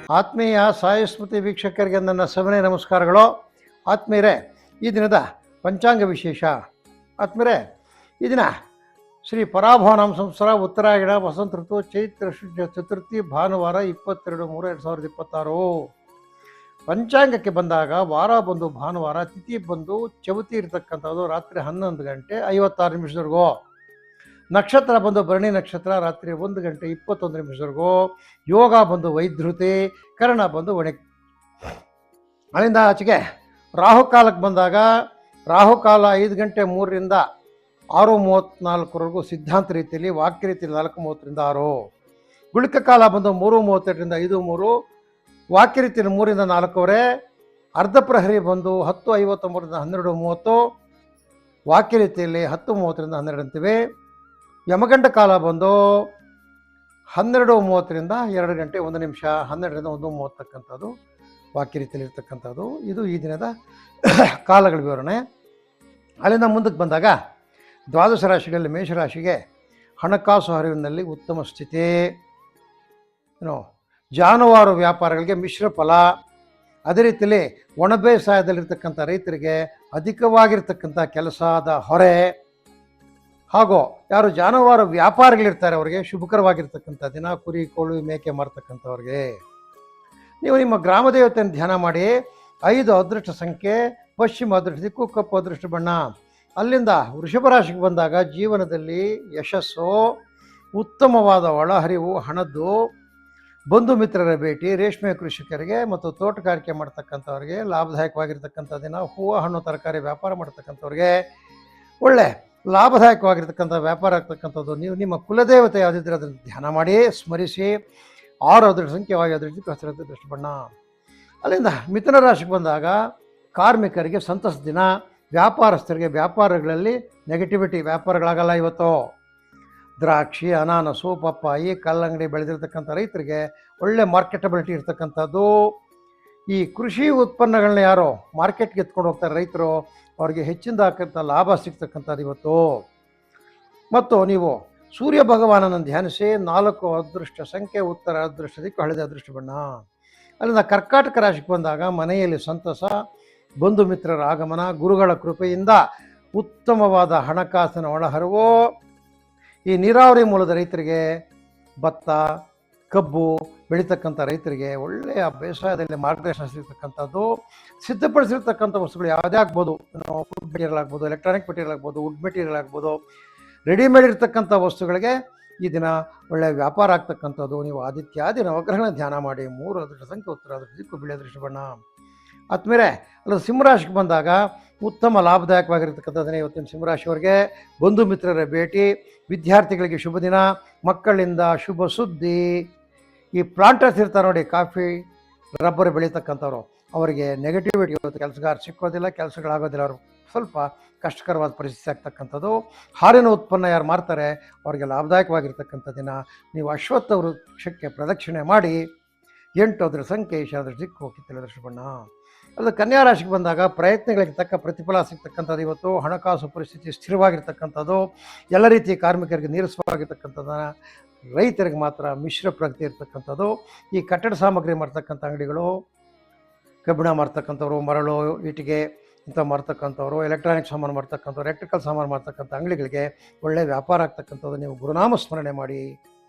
ಆತ್ಮೀಯ ಸಾಯಸ್ಮೃತಿ ವೀಕ್ಷಕರಿಗೆ ನನ್ನ ಸವಿನಯ ನಮಸ್ಕಾರಗಳು. ಆತ್ಮೀಯರೇ, ಈ ದಿನದ ಪಂಚಾಂಗ ವಿಶೇಷ. ಆತ್ಮೀಯರೇ, ಈ ದಿನ ಶ್ರೀ ಪರಾಭವನಾಮ ಸಂವತ್ಸರ ಉತ್ತರಾಯಣ ವಸಂತ ಋತು ಚೈತ್ರ ಶುದ್ಧ ಚತುರ್ಥಿ ಭಾನುವಾರ 22/3/2026. ಪಂಚಾಂಗಕ್ಕೆ ಬಂದಾಗ ವಾರ ಬಂದು ಭಾನುವಾರ, ತಿಥಿ ಬಂದು ಚೌತಿ ಇರತಕ್ಕಂಥದ್ದು ರಾತ್ರಿ 11 ಗಂಟೆ 56 ನಿಮಿಷದವರೆಗೂ. ನಕ್ಷತ್ರ ಬಂದು ಭರಣಿ ನಕ್ಷತ್ರ ರಾತ್ರಿ 1 ಗಂಟೆ 21 ನಿಮಿಷದವರೆಗೂ. ಯೋಗ ಬಂದು ವೈದ್ಯುತಿ, ಕರ್ಣ ಬಂದು ಒಣೆ. ಅಲ್ಲಿಂದ ಆಚೆಗೆ ರಾಹುಕಾಲಕ್ಕೆ ಬಂದಾಗ ರಾಹುಕಾಲ 5 ಗಂಟೆ 3ರಿಂದ 6:34ವರೆಗೂ ಸಿದ್ಧಾಂತ ರೀತಿಯಲ್ಲಿ, ವಾಕ್ಯ ರೀತಿಯಲ್ಲಿ 4:30ರಿಂದ 6. ಗುಳಿಕ ಕಾಲ ಬಂದು 3:38ರಿಂದ 5:03, ವಾಕ್ಯ ರೀತಿಯಲ್ಲಿ 3ರಿಂದ 4. ಅರ್ಧ ಪ್ರಹರಿ ಬಂದು 10:59ರಿಂದ 12:30, ವಾಕ್ಯ ರೀತಿಯಲ್ಲಿ 10:30ರಿಂದ 12 ಅಂತಿವೆ. ಯಮಗಂಡ ಕಾಲ ಬಂದು 12:30ರಿಂದ 2 ಗಂಟೆ 1 ನಿಮಿಷ, 12ರಿಂದ 1:30 ತಕ್ಕಂಥದ್ದು ವಾಕ್ಯ ರೀತಿಯಲ್ಲಿ ಇರ್ತಕ್ಕಂಥದ್ದು. ಇದು ಈ ದಿನದ ಕಾಲಗಳ ವಿವರಣೆ. ಅಲ್ಲಿಂದ ಮುಂದಕ್ಕೆ ಬಂದಾಗ ದ್ವಾದಶ ರಾಶಿಗಳಲ್ಲಿ ಮೇಷರಾಶಿಗೆ ಹಣಕಾಸು ಹರಿವಿನಲ್ಲಿ ಉತ್ತಮ ಸ್ಥಿತಿ. ಜಾನುವಾರು ವ್ಯಾಪಾರಗಳಿಗೆ ಮಿಶ್ರ ಫಲ. ಅದೇ ರೀತಿಯಲ್ಲಿ ಒಣ ಬೇಸಾಯದಲ್ಲಿರ್ತಕ್ಕಂಥ ರೈತರಿಗೆ ಅಧಿಕವಾಗಿರ್ತಕ್ಕಂಥ ಕೆಲಸದ ಹೊರೆ, ಹಾಗೂ ಯಾರು ಜಾನುವಾರು ವ್ಯಾಪಾರಿಗಳಿರ್ತಾರೆ ಅವರಿಗೆ ಶುಭಕರವಾಗಿರ್ತಕ್ಕಂಥ ದಿನ. ಕುರಿ ಕೋಳು ಮೇಕೆ ಮಾರ್ತಕ್ಕಂಥವ್ರಿಗೆ ನೀವು ನಿಮ್ಮ ಗ್ರಾಮ ದೇವತೆಯನ್ನು ಧ್ಯಾನ ಮಾಡಿ. 5 ಅದೃಷ್ಟ ಸಂಖ್ಯೆ, ಪಶ್ಚಿಮ ಅದೃಷ್ಟ ದಿಕ್ಕು, ಕಪ್ಪು ಅದೃಷ್ಟ ಬಣ್ಣ. ಅಲ್ಲಿಂದ ವೃಷಭ ರಾಶಿಗೆ ಬಂದಾಗ ಜೀವನದಲ್ಲಿ ಯಶಸ್ಸು, ಉತ್ತಮವಾದ ಒಳಹರಿವು, ಹಣದ್ದು, ಬಂಧು ಮಿತ್ರರ ಭೇಟಿ, ರೇಷ್ಮೆ ಕೃಷಿಕರಿಗೆ ಮತ್ತು ತೋಟಗಾರಿಕೆ ಮಾಡ್ತಕ್ಕಂಥವ್ರಿಗೆ ಲಾಭದಾಯಕವಾಗಿರ್ತಕ್ಕಂಥ ದಿನ. ಹೂವು ಹಣ್ಣು ತರಕಾರಿ ವ್ಯಾಪಾರ ಮಾಡ್ತಕ್ಕಂಥವ್ರಿಗೆ ಒಳ್ಳೆ ಲಾಭದಾಯಕವಾಗಿರ್ತಕ್ಕಂಥ ವ್ಯಾಪಾರ ಆಗ್ತಕ್ಕಂಥದ್ದು. ನೀವು ನಿಮ್ಮ ಕುಲದೇವತೆ ಯಾವುದಿದ್ರೆ ಅದನ್ನು ಧ್ಯಾನ ಮಾಡಿ ಸ್ಮರಿಸಿ. 6 ಅದೃಷ್ಟ ಸಂಖ್ಯೆ, ವಾಯು ಅದೃಷ್ಟ, ಹಸಿರು ಅದೃಷ್ಟ ಬಣ್ಣ. ಅಲ್ಲಿಂದ ಮಿಥುನ ರಾಶಿಗೆ ಬಂದಾಗ ಕಾರ್ಮಿಕರಿಗೆ ಸಂತಸ ದಿನ. ವ್ಯಾಪಾರಸ್ಥರಿಗೆ ವ್ಯಾಪಾರಗಳಲ್ಲಿ ನೆಗೆಟಿವಿಟಿ, ವ್ಯಾಪಾರಗಳಾಗಲ್ಲ ಇವತ್ತು. ದ್ರಾಕ್ಷಿ, ಅನಾನಸು, ಪಪ್ಪಾಯಿ, ಕಲ್ಲಂಗಡಿ ಬೆಳೆದಿರ್ತಕ್ಕಂಥ ರೈತರಿಗೆ ಒಳ್ಳೆ ಮಾರ್ಕೆಟಬಿಲಿಟಿ ಇರ್ತಕ್ಕಂಥದ್ದು. ಈ ಕೃಷಿ ಉತ್ಪನ್ನಗಳನ್ನ ಯಾರು ಮಾರ್ಕೆಟ್ಗೆ ಎತ್ಕೊಂಡು ಹೋಗ್ತಾರೆ ರೈತರು, ಅವ್ರಿಗೆ ಹೆಚ್ಚಿನದಾಗಂಥ ಲಾಭ ಸಿಗ್ತಕ್ಕಂಥದ್ದು ಇವತ್ತು. ಮತ್ತು ನೀವು ಸೂರ್ಯ ಭಗವಾನನನ್ನು ಧ್ಯಾನಿಸಿ. 4 ಅದೃಷ್ಟ ಸಂಖ್ಯೆ, ಉತ್ತರ ಅದೃಷ್ಟ ದಿಕ್ಕು, ಹಳದಿ ಅದೃಷ್ಟ ಬಣ್ಣ. ಅಲ್ಲಿಂದ ಕರ್ಕಾಟಕ ರಾಶಿಗೆ ಬಂದಾಗ ಮನೆಯಲ್ಲಿ ಸಂತಸ, ಬಂಧು ಮಿತ್ರರ ಆಗಮನ, ಗುರುಗಳ ಕೃಪೆಯಿಂದ ಉತ್ತಮವಾದ ಹಣಕಾಸಿನ ಒಳಹರಿವು. ಈ ನೀರಾವರಿ ಮೂಲದ ರೈತರಿಗೆ, ಭತ್ತ ಕಬ್ಬು ಬೆಳೀತಕ್ಕಂಥ ರೈತರಿಗೆ ಒಳ್ಳೆಯ ಬೇಸಾಯದಲ್ಲಿ ಮಾರ್ಗದರ್ಶನ ಸಿಗ್ತಕ್ಕಂಥದ್ದು. ಸಿದ್ಧಪಡಿಸಿರ್ತಕ್ಕಂಥ ವಸ್ತುಗಳು ಯಾವುದೇ ಆಗ್ಬೋದು, ಫುಡ್ ಮೆಟೀರಿಯಲ್ ಆಗ್ಬೋದು, ಎಲೆಕ್ಟ್ರಾನಿಕ್ ಮೆಟೀರಿಯಲ್ ಆಗ್ಬೋದು, ವುಡ್ ಮೆಟೀರಿಯಲ್ ಆಗ್ಬೋದು, ರೆಡಿಮೇಡ್ ಇರ್ತಕ್ಕಂಥ ವಸ್ತುಗಳಿಗೆ ಈ ದಿನ ಒಳ್ಳೆಯ ವ್ಯಾಪಾರ ಆಗ್ತಕ್ಕಂಥದ್ದು. ನೀವು ಆದಿತ್ಯಾದಿ ನವಗ್ರಹಣ ಧ್ಯಾನ ಮಾಡಿ. 3 ಅದೃಷ್ಟ ಸಂಖ್ಯೆ, ಉತ್ತರ ಅದೃಷ್ಟ ದಿಕ್ಕು, ಬಿಳಿ ಅದೃಷ್ಟ ಬಣ್ಣ. ಆದ್ಮೇಲೆ ಅಲ್ಲ ಸಿಂಹರಾಶಿಗೆ ಬಂದಾಗ ಉತ್ತಮ ಲಾಭದಾಯಕವಾಗಿರ್ತಕ್ಕಂಥದ್ದನ್ನೇ ಇವತ್ತಿನ ಸಿಂಹರಾಶಿಯವರಿಗೆ. ಬಂಧು ಮಿತ್ರರ ಭೇಟಿ, ವಿದ್ಯಾರ್ಥಿಗಳಿಗೆ ಶುಭ ದಿನ, ಮಕ್ಕಳಿಂದ ಶುಭ ಸುದ್ದಿ. ಈ ಪ್ಲಾಂಟರ್ಸ್ ಇರ್ತಾರೆ ನೋಡಿ, ಕಾಫಿ ರಬ್ಬರ್ ಬೆಳೀತಕ್ಕಂಥವ್ರು, ಅವರಿಗೆ ನೆಗೆಟಿವಿಟಿ ಇವತ್ತು. ಕೆಲಸಗಾರ ಸಿಕ್ಕೋದಿಲ್ಲ, ಕೆಲಸಗಳಾಗೋದಿಲ್ಲ, ಅವರು ಸ್ವಲ್ಪ ಕಷ್ಟಕರವಾದ ಪರಿಸ್ಥಿತಿ ಆಗ್ತಕ್ಕಂಥದ್ದು. ಹಾಲಿನ ಉತ್ಪನ್ನ ಯಾರು ಮಾರ್ತಾರೆ ಅವರಿಗೆ ಲಾಭದಾಯಕವಾಗಿರ್ತಕ್ಕಂಥ ದಿನ. ನೀವು ಅಶ್ವತ್ಥ ವೃಕ್ಷಕ್ಕೆ ಪ್ರದಕ್ಷಿಣೆ ಮಾಡಿ. 8 ಅದರ ಸಂಖ್ಯೆ, ಈಶಾನ್ಯ ದಿಕ್ಕು, ಕಿತ್ತಳೆ ದೃಷ್ಟಿ ಬಣ್ಣ. ಅದು ಕನ್ಯಾ ರಾಶಿಗೆ ಬಂದಾಗ ಪ್ರಯತ್ನಗಳಿಗೆ ತಕ್ಕ ಪ್ರತಿಫಲ ಸಿಗ್ತಕ್ಕಂಥದ್ದು ಇವತ್ತು. ಹಣಕಾಸು ಪರಿಸ್ಥಿತಿ ಸ್ಥಿರವಾಗಿರ್ತಕ್ಕಂಥದ್ದು. ಎಲ್ಲ ರೀತಿಯ ಕಾರ್ಮಿಕರಿಗೆ ನೀರಸವಾಗಿರ್ತಕ್ಕಂಥದ್ದನ್ನು, ರೈತರಿಗೆ ಮಾತ್ರ ಮಿಶ್ರ ಪ್ರಗತಿ ಇರ್ತಕ್ಕಂಥದ್ದು. ಈ ಕಟ್ಟಡ ಸಾಮಗ್ರಿ ಮಾರ್ತಕ್ಕಂಥ ಅಂಗಡಿಗಳು, ಕಬ್ಬಿಣ ಮಾರ್ತಕ್ಕಂಥವ್ರು, ಮರಳು ಇಟ್ಟಿಗೆ ಇಂಥ ಮಾರ್ತಕ್ಕಂಥವ್ರು, ಎಲೆಕ್ಟ್ರಾನಿಕ್ ಸಾಮಾನು ಮಾರ್ತಕ್ಕಂಥವ್ರು, ಎಲೆಕ್ಟ್ರಿಕಲ್ ಸಾಮಾನು ಮಾರ್ತಕ್ಕಂಥ ಅಂಗಡಿಗಳಿಗೆ ಒಳ್ಳೆಯ ವ್ಯಾಪಾರ ಆಗ್ತಕ್ಕಂಥದ್ದು. ನೀವು ಗುರುನಾಮ ಸ್ಮರಣೆ ಮಾಡಿ.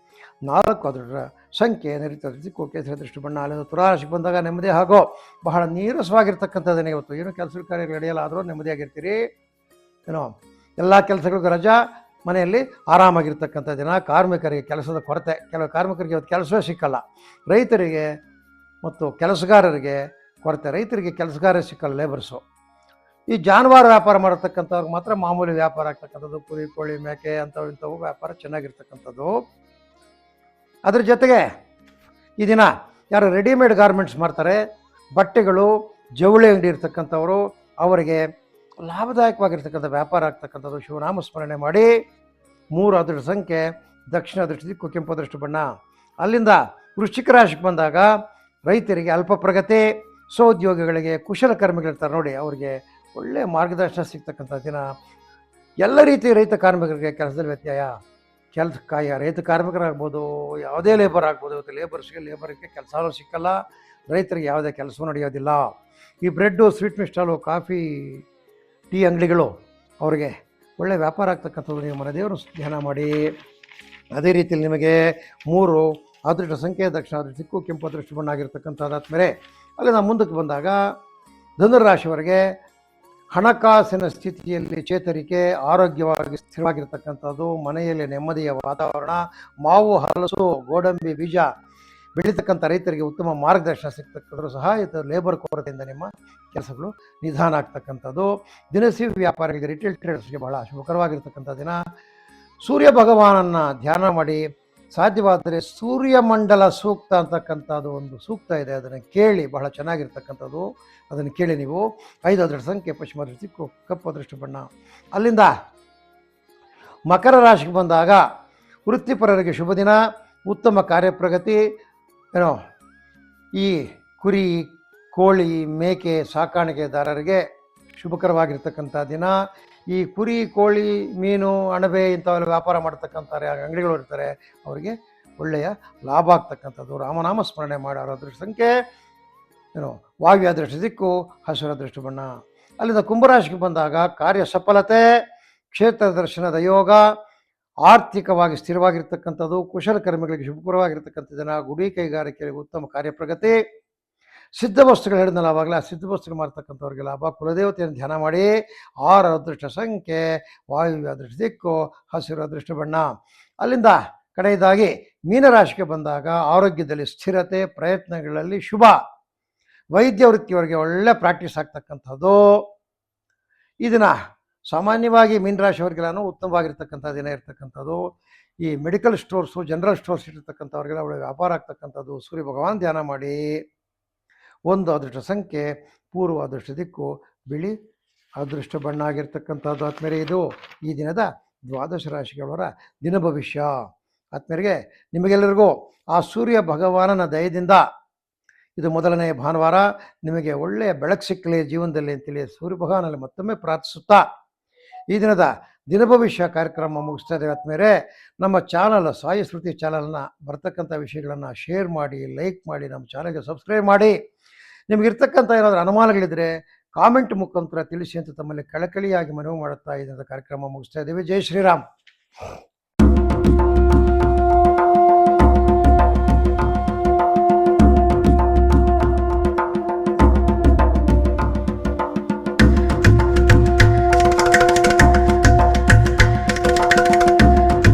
4 ಅದರ ಸಂಖ್ಯೆ, ನರಿತ ದಿಕ್ಕು, ಕೇಸರಿ ದೃಷ್ಟಿ ಬಣ್ಣ. ಅಲ್ಲಿಂದ ತುಲಾರಾಶಿಗೆ ಬಂದಾಗ ನೆಮ್ಮದಿ ಹಾಗೂ ಬಹಳ ನೀರಸವಾಗಿರ್ತಕ್ಕಂಥದ್ದೇನೆ ಇವತ್ತು. ಏನು ಕೆಲಸ ಕಾರ್ಯಗಳು ನಡೆಯಲ್ಲ ಆದರೂ ನೆಮ್ಮದಿಯಾಗಿರ್ತೀರಿ. ಏನೋ ಎಲ್ಲ ಕೆಲಸಗಳಿಗೂ ರಜಾ, ಮನೆಯಲ್ಲಿ ಆರಾಮಾಗಿರ್ತಕ್ಕಂಥ ದಿನ. ಕಾರ್ಮಿಕರಿಗೆ ಕೆಲಸದ ಕೊರತೆ, ಕೆಲವು ಕಾರ್ಮಿಕರಿಗೆ ಇವತ್ತು ಕೆಲಸವೇ ಸಿಕ್ಕಲ್ಲ. ರೈತರಿಗೆ ಮತ್ತು ಕೆಲಸಗಾರರಿಗೆ ಕೊರತೆ. ರೈತರಿಗೆ ಕೆಲಸಗಾರ ಸಿಕ್ಕಲ್ಲ, ಲೇಬರ್ಸು. ಈ ಜಾನುವಾರು ವ್ಯಾಪಾರ ಮಾಡತಕ್ಕಂಥವ್ರಿಗೆ ಮಾತ್ರ ಮಾಮೂಲಿ ವ್ಯಾಪಾರ ಆಗ್ತಕ್ಕಂಥದ್ದು. ಕುರಿ ಕೋಳಿ ಮೇಕೆ ಅಂಥವು ಇಂಥವು ವ್ಯಾಪಾರ ಚೆನ್ನಾಗಿರ್ತಕ್ಕಂಥದ್ದು. ಅದ್ರ ಜೊತೆಗೆ ಈ ದಿನ ಯಾರು ರೆಡಿಮೇಡ್ ಗಾರ್ಮೆಂಟ್ಸ್ ಮಾಡ್ತಾರೆ, ಬಟ್ಟೆಗಳು, ಜವಳಿ ಅಂಗಡಿ ಇರ್ತಕ್ಕಂಥವರು, ಅವರಿಗೆ ಲಾಭದಾಯಕವಾಗಿರ್ತಕ್ಕಂಥ ವ್ಯಾಪಾರ ಆಗ್ತಕ್ಕಂಥದ್ದು. ಶಿವನಾಮ ಸ್ಮರಣೆ ಮಾಡಿ. 3 ಅದೃಷ್ಟ ಸಂಖ್ಯೆ, ದಕ್ಷಿಣ ಅದೃಷ್ಟ ದಿಕ್ಕು, ಕೆಂಪು ಅದೃಷ್ಟ ಬಣ್ಣ. ಅಲ್ಲಿಂದ ವೃಶ್ಚಿಕ ರಾಶಿಗೆ ಬಂದಾಗ ರೈತರಿಗೆ ಅಲ್ಪ ಪ್ರಗತಿ. ಸಹೋದ್ಯೋಗಿಗಳಿಗೆ, ಕುಶಲಕರ್ಮಿಗಳಿರ್ತಾರೆ ನೋಡಿ, ಅವರಿಗೆ ಒಳ್ಳೆಯ ಮಾರ್ಗದರ್ಶನ ಸಿಗ್ತಕ್ಕಂಥ ದಿನ. ಎಲ್ಲ ರೀತಿಯ ರೈತ ಕಾರ್ಮಿಕರಿಗೆ ಕೆಲಸದಲ್ಲಿ ವ್ಯತ್ಯಯ. ರೈತ ಕಾರ್ಮಿಕರಾಗ್ಬೋದು, ಯಾವುದೇ ಲೇಬರ್ ಆಗ್ಬೋದು. ಇವತ್ತು ಲೇಬರ್ಗೆ ಕೆಲಸನೂ ಸಿಕ್ಕಲ್ಲ, ರೈತರಿಗೆ ಯಾವುದೇ ಕೆಲಸವೂ ನಡೆಯೋದಿಲ್ಲ. ಈ ಬ್ರೆಡ್ಡು, ಸ್ವೀಟ್ ಮಿಸ್ಟಾಲು, ಕಾಫಿ, ಟೀ ಅಂಗಡಿಗಳು ಅವರಿಗೆ ಒಳ್ಳೆಯ ವ್ಯಾಪಾರ ಆಗ್ತಕ್ಕಂಥದ್ದು. ನೀವು ಮನೆದೇವರು ಧ್ಯಾನ ಮಾಡಿ. ಅದೇ ರೀತಿಯಲ್ಲಿ ನಿಮಗೆ 3 ಅದೃಷ್ಟ ಸಂಖ್ಯೆ ದಕ್ಷಿಣ ದಿಕ್ಕು, ಕೆಂಪು ಅದೃಷ್ಟ ಬಣ್ಣ ಆಗಿರ್ತಕ್ಕಂಥದ್ದಾದ್ಮೇಲೆ ಅಲ್ಲಿ ನಾವು ಮುಂದಕ್ಕೆ ಬಂದಾಗ ಧನುರಾಶಿಯವರೆಗೆ ಹಣಕಾಸಿನ ಸ್ಥಿತಿಯಲ್ಲಿ ಚೇತರಿಕೆ, ಆರೋಗ್ಯವಾಗಿ ಸ್ಥಿರವಾಗಿರ್ತಕ್ಕಂಥದ್ದು, ಮನೆಯಲ್ಲಿ ನೆಮ್ಮದಿಯ ವಾತಾವರಣ, ಮಾವು, ಹಲಸು, ಗೋಡಂಬಿ ಬೀಜ ಬೆಳೀತಕ್ಕಂಥ ರೈತರಿಗೆ ಉತ್ತಮ ಮಾರ್ಗದರ್ಶನ ಸಿಗ್ತಕ್ಕಂಥದ್ದು ಸಹ ಇದು ಲೇಬರ್ ಕೊರತೆಯಿಂದ ನಿಮ್ಮ ಕೆಲಸಗಳು ನಿಧಾನ ಆಗ್ತಕ್ಕಂಥದ್ದು. ದಿನಸಿ ವ್ಯಾಪಾರಿಗಳಿಗೆ, ರಿಟೇಲ್ ಟ್ರೇಡರ್ಸ್ಗೆ ಬಹಳ ಶುಭಕರವಾಗಿರ್ತಕ್ಕಂಥ ದಿನ. ಸೂರ್ಯ ಭಗವಾನನ್ನು ಧ್ಯಾನ ಮಾಡಿ. ಸಾಧ್ಯವಾದರೆ ಸೂರ್ಯಮಂಡಲ ಸೂಕ್ತ ಅಂತಕ್ಕಂಥದ್ದು ಒಂದು ಸೂಕ್ತ ಇದೆ, ಅದನ್ನು ಕೇಳಿ, ಬಹಳ ಚೆನ್ನಾಗಿರ್ತಕ್ಕಂಥದ್ದು. ಅದನ್ನು ಕೇಳಿ ನೀವು. 5 ಅದೃಷ್ಟ ಸಂಖ್ಯೆ ಪಶ್ಚಿಮ ದಿಕ್ಕು, ಕಪ್ಪು ಅದೃಷ್ಟ ಬಣ್ಣ. ಅಲ್ಲಿಂದ ಮಕರ ರಾಶಿಗೆ ಬಂದಾಗ ವೃತ್ತಿಪರರಿಗೆ ಶುಭ ದಿನ, ಉತ್ತಮ ಕಾರ್ಯಪ್ರಗತಿ. ಈ ಕುರಿ, ಕೋಳಿ, ಮೇಕೆ ಸಾಕಾಣಿಕೆದಾರರಿಗೆ ಶುಭಕರವಾಗಿರ್ತಕ್ಕಂಥ ದಿನ. ಈ ಕುರಿ, ಕೋಳಿ, ಮೀನು, ಅಣಬೆ ಇಂಥವೆಲ್ಲ ವ್ಯಾಪಾರ ಮಾಡ್ತಕ್ಕಂಥ ಅಂಗಡಿಗಳು ಇರ್ತಾರೆ, ಅವರಿಗೆ ಒಳ್ಳೆಯ ಲಾಭ ಆಗ್ತಕ್ಕಂಥದ್ದು. ರಾಮನಾಮ ಸ್ಮರಣೆ ಮಾಡೋರ ಅದೃಷ್ಟ ಸಂಖ್ಯೆ ವಾಯು ಅದೃಷ್ಟ ದಿಕ್ಕು, ಹಸಿರು ಅದೃಷ್ಟ ಬಣ್ಣ. ಅಲ್ಲಿಂದ ಕುಂಭರಾಶಿಗೆ ಬಂದಾಗ ಕಾರ್ಯ ಸಫಲತೆ, ಕ್ಷೇತ್ರ ದರ್ಶನದ ಯೋಗ, ಆರ್ಥಿಕವಾಗಿ ಸ್ಥಿರವಾಗಿರ್ತಕ್ಕಂಥದ್ದು, ಕುಶಲಕರ್ಮಿಗಳಿಗೆ ಶುಭಕರವಾಗಿರ್ತಕ್ಕಂಥ ದಿನ. ಗುಡಿ ಕೈಗಾರಿಕೆಗಳಿಗೆ ಉತ್ತಮ ಕಾರ್ಯಪ್ರಗತಿ. ಸಿದ್ಧ ವಸ್ತುಗಳು ಹೇಳಿದ್ನಲ್ಲ ಆವಾಗಲೇ, ಆ ಸಿದ್ಧ ವಸ್ತುಗಳು ಮಾಡ್ತಕ್ಕಂಥವ್ರಿಗೆ ಲಾಭ. ಕುಲದೇವತೆಯನ್ನು ಧ್ಯಾನ ಮಾಡಿ. 6 ಅದೃಷ್ಟ ಸಂಖ್ಯೆ ವಾಯು ಅದೃಷ್ಟ ದಿಕ್ಕು, ಹಸಿರು ಅದೃಷ್ಟ ಬಣ್ಣ. ಅಲ್ಲಿಂದ ಕಡೆಯದಾಗಿ ಮೀನರಾಶಿಗೆ ಬಂದಾಗ ಆರೋಗ್ಯದಲ್ಲಿ ಸ್ಥಿರತೆ, ಪ್ರಯತ್ನಗಳಲ್ಲಿ ಶುಭ. ವೈದ್ಯ ವೃತ್ತಿಯವರಿಗೆ ಒಳ್ಳೆ ಪ್ರಾಕ್ಟೀಸ್ ಆಗ್ತಕ್ಕಂಥದ್ದು ಈ ದಿನ. ಸಾಮಾನ್ಯವಾಗಿ ಮೀನರಾಶಿಯವರಿಗೆಲ್ಲೂ ಉತ್ತಮವಾಗಿರ್ತಕ್ಕಂಥ ದಿನ ಇರ್ತಕ್ಕಂಥದ್ದು. ಈ ಮೆಡಿಕಲ್ ಸ್ಟೋರ್ಸು, ಜನರಲ್ ಸ್ಟೋರ್ಸ್ ಇರ್ತಕ್ಕಂಥವ್ರಿಗೆಲ್ಲ ಒಳ್ಳೆ ವ್ಯಾಪಾರ ಆಗ್ತಕ್ಕಂಥದ್ದು. ಸೂರ್ಯ ಭಗವಾನ್ ಧ್ಯಾನ ಮಾಡಿ. 1 ಅದೃಷ್ಟ ಸಂಖ್ಯೆ ಪೂರ್ವ ಅದೃಷ್ಟ ದಿಕ್ಕು, ಬಿಳಿ ಅದೃಷ್ಟ ಬಣ್ಣ ಆಗಿರ್ತಕ್ಕಂಥದ್ದು. ಆದ್ಮೇಲೆ ಇದು ಈ ದಿನದ ದ್ವಾದಶ ರಾಶಿಗಳವರ ದಿನ ಭವಿಷ್ಯ. ಆದ್ಮೇಲೆ ನಿಮಗೆಲ್ಲರಿಗೂ ಆ ಸೂರ್ಯ ಭಗವಾನನ ದಯದಿಂದ ಇದು ಮೊದಲನೇ ಭಾನುವಾರ, ನಿಮಗೆ ಒಳ್ಳೆಯ ಬೆಳಕು ಸಿಕ್ಕಲಿ ಜೀವನದಲ್ಲಿ ಅಂತೇಳಿ ಸೂರ್ಯ ಭಗವಾನಲ್ಲಿ ಮತ್ತೊಮ್ಮೆ ಪ್ರಾರ್ಥಿಸುತ್ತಾ ಈ ದಿನದ ದಿನ ಭವಿಷ್ಯ ಕಾರ್ಯಕ್ರಮ ಮುಗಿಸ್ತಾ ಇದ್ದೇವೆ. ಆದ್ಮೇಲೆ ನಮ್ಮ ಚಾನಲ್ ಸಾಯಿ ಸ್ಮೃತಿ ಚಾನಲ್ನ ಬರ್ತಕ್ಕಂಥ ವಿಷಯಗಳನ್ನು ಶೇರ್ ಮಾಡಿ, ಲೈಕ್ ಮಾಡಿ, ನಮ್ಮ ಚಾನಲ್ಗೆ ಸಬ್ಸ್ಕ್ರೈಬ್ ಮಾಡಿ. ನಿಮಗಿರ್ತಕ್ಕಂಥ ಏನಾದರೂ ಅನುಮಾನಗಳಿದ್ದರೆ ಕಾಮೆಂಟ್ ಮುಖಾಂತರ ತಿಳಿಸಿ ಅಂತ ತಮ್ಮಲ್ಲಿ ಕಳಕಳಿಯಾಗಿ ಮನವಿ ಮಾಡುತ್ತಾ ಈ ದಿನದ ಕಾರ್ಯಕ್ರಮ ಮುಗಿಸ್ತಾ ಇದ್ದೇವೆ. ಜೈ ಶ್ರೀರಾಮ್.